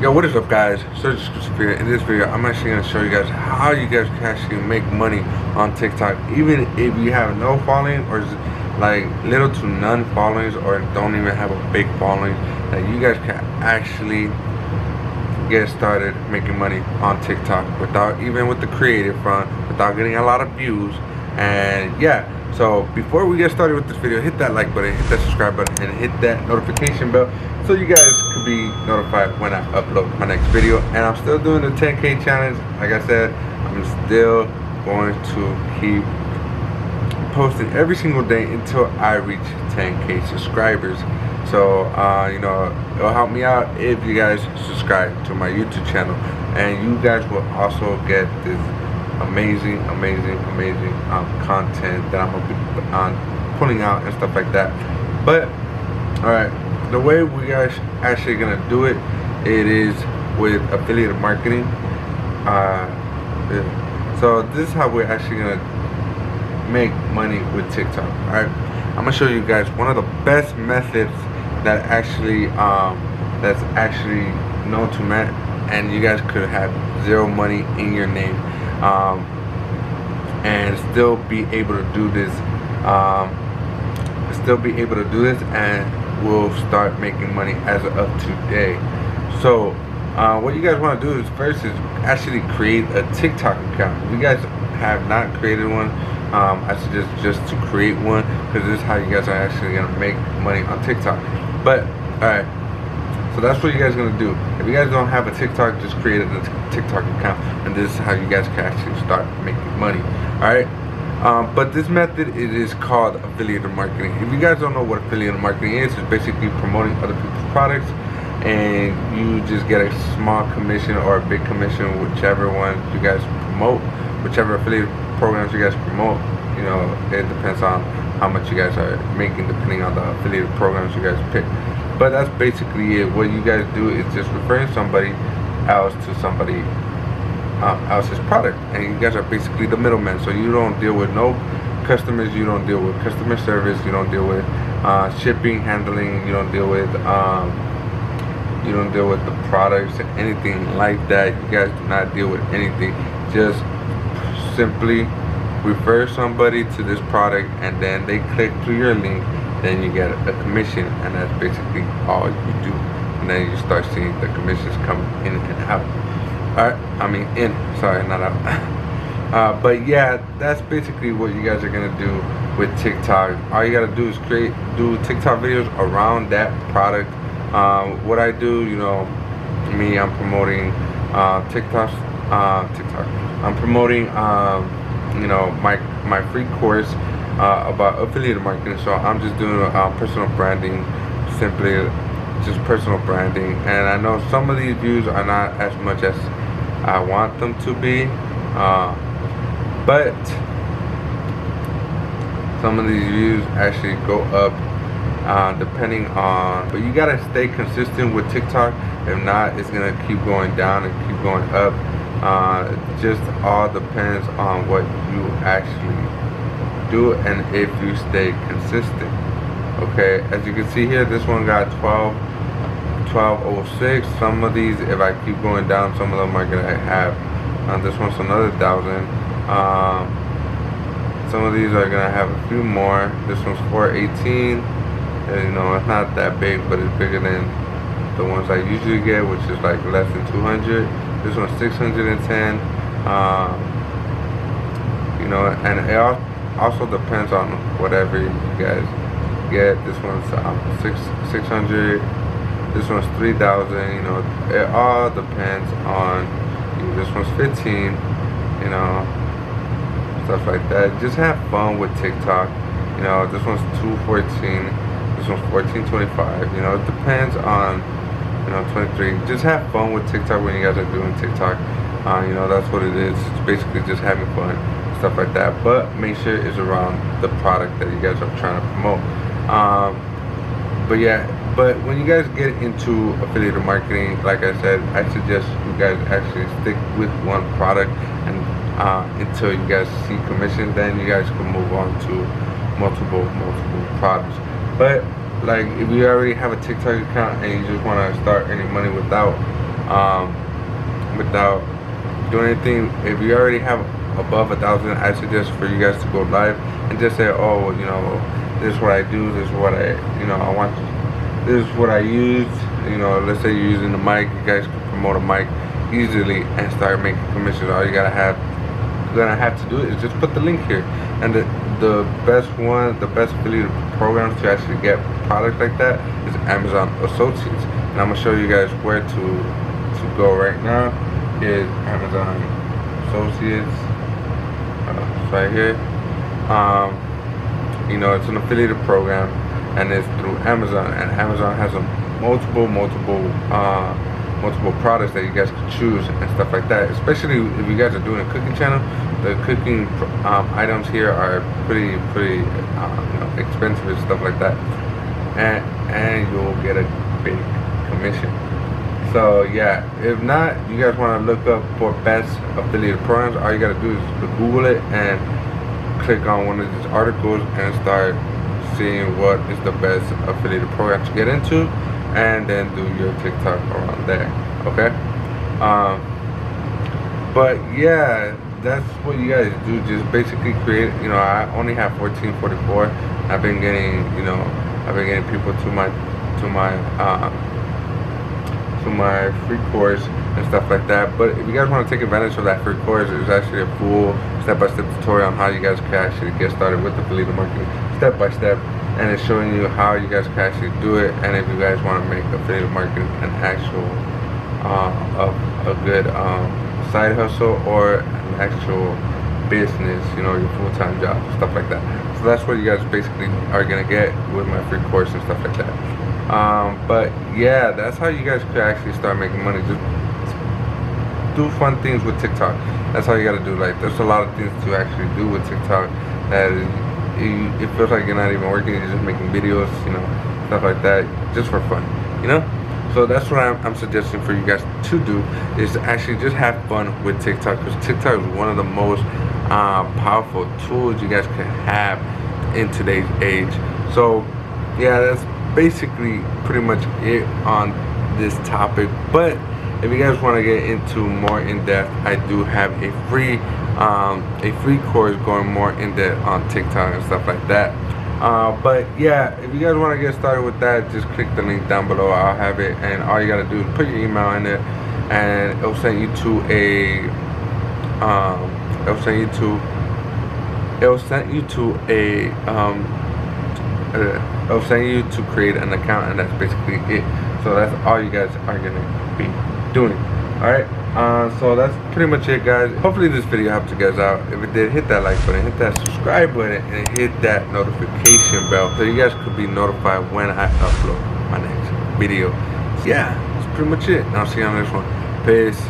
Yo, what is up, guys? Serg here. In this video, I'm actually going to show you guys how you guys can actually make money on TikTok, even if you have no following or like little to none followings, or don't even have a big following. That you guys can actually get started making money on TikTok without, even with the creative front, without getting a lot of views. And yeah, so before we get started with this video, hit that like button, hit that subscribe button, and hit that notification bell so you guys could be notified when I upload my next video. And I'm still doing the 10K challenge. Like I said, I'm still going to keep posting every single day until I reach 10K subscribers. So you know, it'll help me out if you guys subscribe to my YouTube channel, and you guys will also get this amazing content that I'm gonna be pulling out and stuff like that. But all right, the way we guys actually gonna do it, it is with affiliate marketing. So this is how we're actually gonna make money with TikTok. All right, I'm gonna show you guys one of the best methods that actually that's actually known to man, and you guys could have zero money in your name and still be able to do this. And we'll start making money as of today. So what you guys want to do is first is actually create a TikTok account. If you guys have not created one, I suggest just to create one, because this is how you guys are actually gonna make money on TikTok. But alright, so that's what you guys are gonna do. If you guys don't have a TikTok, just create a TikTok account, and this is how you guys can actually start making money. Alright, but this method, it is called affiliate marketing. If you guys don't know what affiliate marketing is, it's basically promoting other people's products, and you just get a small commission or a big commission, whichever one you guys promote, whichever affiliate programs you guys promote. You know, it depends on how much you guys are making depending on the affiliate programs you guys pick. But that's basically it. What you guys do is just referring somebody else to somebody else's product, and you guys are basically the middleman. So you don't deal with no customers, you don't deal with customer service, you don't deal with shipping, handling, you don't deal with the products, anything like that. You guys do not deal with anything. Just simply refer somebody to this product, and then they click through your link, then you get a commission, and that's basically all you do. And then you start seeing the commissions come in and out. Alright, I mean in, sorry, not out. But yeah, that's basically what you guys are gonna do with TikTok. All you gotta do is do TikTok videos around that product. What I do, you know, me, I'm promoting TikTok. I'm promoting you know, my free course about affiliate marketing. So I'm just doing personal branding, simply just personal branding. And I know some of these views are not as much as I want them to be, but some of these views actually go up depending on, but you gotta stay consistent with TikTok. If not, it's gonna keep going down and keep going up. It just all depends on what you actually do and if you stay consistent. Okay, as you can see here, this one got 1206. Some of these, if I keep going down, some of them are gonna have this one's another 1,000. Some of these are gonna have a few more. This one's 418, and you know, it's not that big, but it's bigger than the ones I usually get, which is like less than 200. This one's 610. You know, and it also depends on whatever you guys get. This one's 600. This one's 3,000. You know, it all depends on you. This one's 15. You know, stuff like that. Just have fun with TikTok. You know, this one's 214. This one's 1425. You know, it depends on, you know, 23. Just have fun with TikTok when you guys are doing TikTok. You know, that's what it is. It's basically just having fun, stuff like that. But make sure it's around the product that you guys are trying to promote. But yeah, but when you guys get into affiliate marketing, like I said, I suggest you guys actually stick with one product, and until you guys see commission, then you guys can move on to multiple products. But like, if you already have a TikTok account and you just want to start earning money without without doing anything. If you already have above 1,000, I suggest for you guys to go live and just say, oh, you know, this is what I do, this is what I want, this is what I use. You know, let's say you're using the mic, you guys can promote a mic easily and start making commissions. All you're gonna have to do is just put the link here. And the best affiliate programs to actually get products like that is Amazon Associates. And I'm gonna show you guys where to go right now. Is Amazon Associates. It's right here. You know, it's an affiliate program, and it's through Amazon. And Amazon has multiple products that you guys can choose and stuff like that. Especially if you guys are doing a cooking channel, the cooking items here are pretty expensive and stuff like that, and you'll get a big commission. So yeah, if not, you guys want to look up for best affiliate programs, all you gotta do is Google it and click on one of these articles and start seeing what is the best affiliate program to get into, and then do your TikTok around there. Okay. But yeah, that's what you guys do. Just basically create. You know, I only have 1444. I've been getting people to my free course and stuff like that. But if you guys want to take advantage of that free course, there's actually a full step-by-step tutorial on how you guys can actually get started with affiliate marketing step by step, and it's showing you how you guys can actually do it. And if you guys want to make affiliate marketing an actual a good side hustle or an actual business, you know, your full-time job, stuff like that. So that's what you guys basically are gonna get with my free course and stuff like that. But yeah, that's how you guys could actually start making money. Just do fun things with TikTok. That's all you gotta do. Like, there's a lot of things to actually do with TikTok that it feels like you're not even working, you're just making videos, you know, stuff like that, just for fun, you know. So that's what I'm suggesting for you guys to do, is to actually just have fun with TikTok, because TikTok is one of the most powerful tools you guys can have in today's age. So yeah, that's basically pretty much it on this topic. But if you guys want to get into more in depth, I do have a free course going more in depth on TikTok and stuff like that. But yeah, if you guys want to get started with that, just click the link down below. I'll have it, and all you gotta do is put your email in there, and it'll send you to create an account, and that's basically it. So that's all you guys are gonna be doing. Alright, so that's pretty much it, guys. Hopefully this video helped you guys out. If it did, hit that like button, hit that subscribe button, and hit that notification bell so you guys could be notified when I upload my next video. So yeah, that's pretty much it. And I'll see you on the next one. Peace.